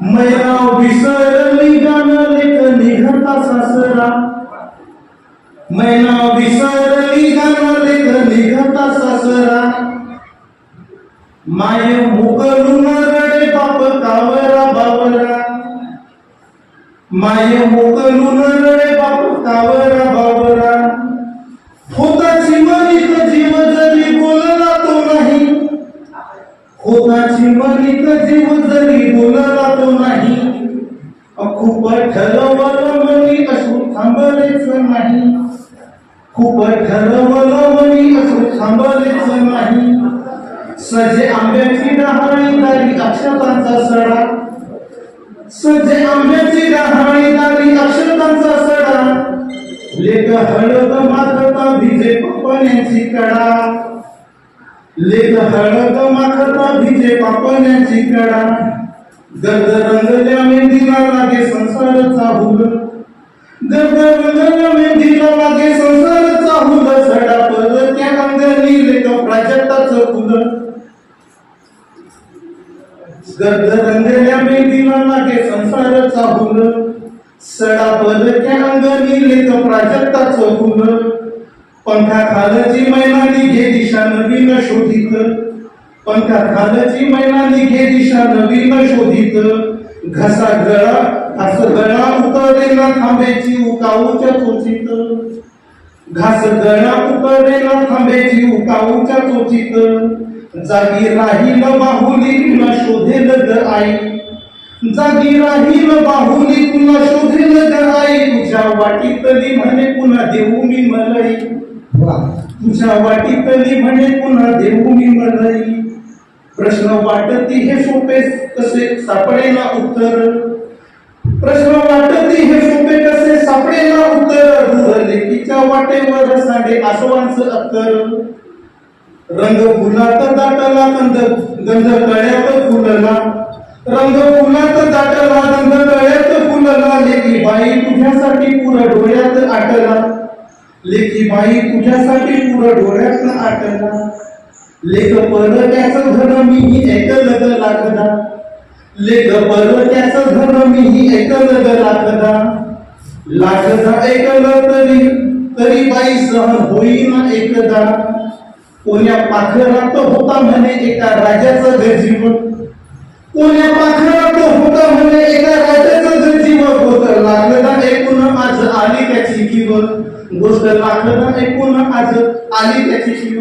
मैना विसरली गाणं लेक निघता सासरा. मैना विसरली गाणं लेक निघता सासरा. माय मुकलून रडे बाप कावरा बावरा. माय मुकलून रडे बाप कावरा बावरा. होताची मनीत जीव जरी बोलला तो नाही. होताची मनीत जीव जरी बोलला तो नाही. खूप ठरवलं मनी असून थांबलेच नाही. खूप ठरवलं मनी असून थांबलेच नाही. सजे आंब्याची डहाळी दारी अक्षतांचा सडा. सजे आंब्याची डहाळी दारी अक्षतांचा सडा. लेक हळद माखता भिजे पापण्याची कडा. लेक हळद माखता भिजे पापण्याची कडा. गर्द रंगल्या मेहंदीला लागे संसारचा हुल. गर्द रंगल्या मेहंदीला लागे संसारचा हुल. सडा परत्या अंगणी लेक प्राजक्ताचं फुल. गर्द रंगल्या मेहंदीला लागे संसारचा हुल. सडा परत्या अंगणी लेक प्राजक्ताचं फुल. पंखा खालची मैना निघे दिशा नवीन शोधित. पंखा खालची मैना निघे दिशा नवीन शोधित. घसा गळा उतरेला थांबेची उकाऊच्या चोचीत. घास गळा उतरेला थांबेची उकाऊच्या चोचीत. जागी राहील बाहुली तुला शोधेल ग आई. जागी राहील बाहुली तुला शोधेल ग आई. तुझ्या वाटीतली म्हणे पुन्हा देऊ मी मलई. तुझ्या वाटीतली म्हणे पुन्हा देऊ मी मलई. प्रश्न वाटती हे सोपे कसे सापडेना उत्तर. प्रश्न वाटती हे सोपे कसे सापडेना उत्तर. दूर लेकीच्या वाटेवर सांडे आसवांचं अत्तर. रंग फुलात दाटला गंध कळ्यात फुलला. रंग फुलात दाटला गंध कळ्यात फुलला. लेकी बाई तुझ्यासाठी पुर डोळ्यात आटला. लेकी बाई तुझ्यासाठी पुर डोळ्यात आटला. लेख परक्याचं धन मीही ऐकलं ग लाखदा. लेख परक्याचं धन मीही ऐकलं ग लाखदा. लाखदा ऐकलं तरी बाई सहन होईना एकदा. कोण्या पाखरात होता म्हणे एका राजाचं गजीव. कोण्या पाखरात होता म्हणे एका राजाचं गजीव. गोष्ट लाखदा ऐकून आज आली त्याची किव. गोष्ट लाखदा ऐकून आज आली त्याची शिव.